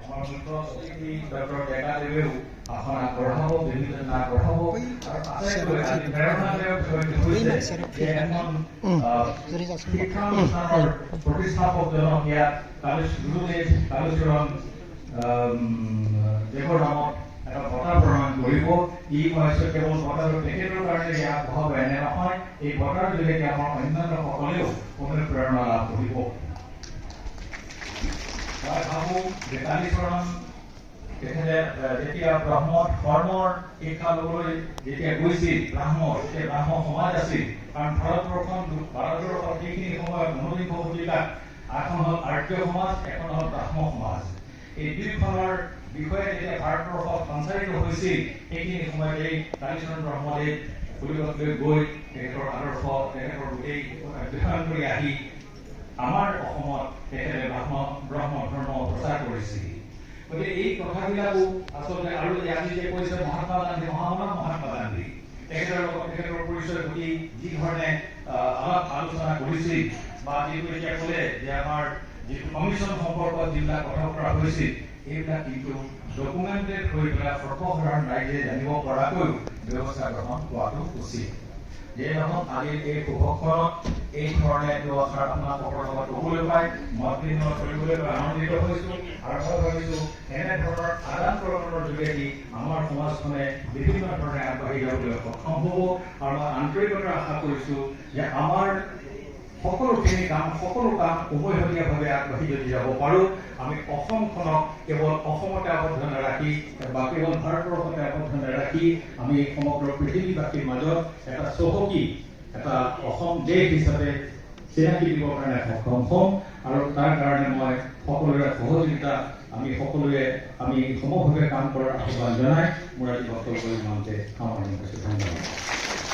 আমাৰ মুখ্য অতিথি ডক্টৰ ডেকাদেৱেও ভাষণ আগবঢ়াব, বিভিন্ন আগবঢ়াব আৰু আটাইতকৈ আজি প্ৰেৰণাদায়ক হৈছে যে এখন শিক্ষানুষ্ঠানৰ প্ৰতিষ্ঠাপকজনক ইয়াত গুৰুদেৱ কালুচৰণ দেৱৰ নামত এটা বঁটা প্ৰদান কৰিব। ই মই কেৱল বঁটাটো তেখেতৰ কাৰণে ইয়াত হ'ব এনে নহয়, এই বঁটাৰ জৰিয়তে আমাৰ অন্যান্য সকলেও অনুপ্ৰেৰণা লাভ কৰিব। মই ভাবোঁ যে কালীচৰণ তেখেতে যেতিয়া ধৰ্মৰ শিক্ষা ল'বলৈ যেতিয়া গৈছিল তেতিয়া ব্ৰাহ্ম সমাজ আছিল, কাৰণ ভাৰতবৰ্ষৰ সেইখিনি সময়ত ঊনবিংশ শতিকাত এখন হ'ল আৰ্য সমাজ, এখন হ'ল ব্ৰাহ্ম সমাজ। এই দুয়োখনৰ বিষয়ে যেতিয়া ভাৰতবৰ্ষত সঞ্চাৰিত হৈছিল সেইখিনি সময়ত এই কালীচৰণ ব্ৰহ্মদেৱ কলিকতালৈ গৈ তেখেতৰ আদৰ্শ তেখেতৰ গোটেই অধ্যয়ন কৰি আহি আমাৰ অসমত তেখেতে ব্ৰহ্ম ধৰ্ম প্ৰচাৰ কৰিছিল। গতিকে এই কথাবিলাকো আচলতে আৰু আজি যে কৈছে মহাত্মা গান্ধী, মহামানৱ মহাত্মা গান্ধী তেখেতৰ লগত তেখেতৰ পৰিচয় ঘটি যি ধৰণে আলাপ আলোচনা কৰিছিল বা যিটো এতিয়া ক'লে যে আমাৰ যিটো কমিশ্যন সম্পৰ্কত যিবিলাক কথা বতৰা হৈছিল এইবিলাক কিন্তু ডকুমেণ্টেড হৈ পেলাই সৰ্বসাধাৰণ ৰাইজে জানিব পৰাকৈ ব্যৱস্থা গ্ৰহণ কৰাটো উচিত। যে নহওক আজিৰ এই শুভক্ষণত এই ধৰণে ব্যৱস্থাৰ আপোনালোকৰ লগত ক'বলৈ পাই মত বিনিময় কৰিবলৈ আনন্দিত হৈছোঁ আৰু মই ভাবিছোঁ এনেধৰণৰ আদান প্ৰদানৰ যোগেদি আমাৰ সমাজখনে বিভিন্ন ধৰণে আগবাঢ়ি যাবলৈ সক্ষম হ'ব আৰু মই আন্তৰিকতাৰে আশা কৰিছোঁ যে আমাৰ সকলো কাম উমৈহতীয়াভাৱে আগবাঢ়ি যদি যাব পাৰোঁ, আমি অসমখনক কেৱল অসমতে আবদ্ধ নাৰাখি বা কেৱল ভাৰতবৰ্ষতে আবদ্ধ নাৰাখি আমি সমগ্ৰ পৃথিৱীবাসীৰ মাজত এটা চহকী এটা অসম দেশ হিচাপে চিনাকি দিবৰ কাৰণে সক্ষম হ'ম। আৰু তাৰ কাৰণে মই সকলোৰে সহযোগিতা আমি সমভাৱে কাম কৰাৰ আহ্বান জনাই মোৰ আজি বক্তব্য ইমানতে সামৰণি কৰিছোঁ। ধন্যবাদ।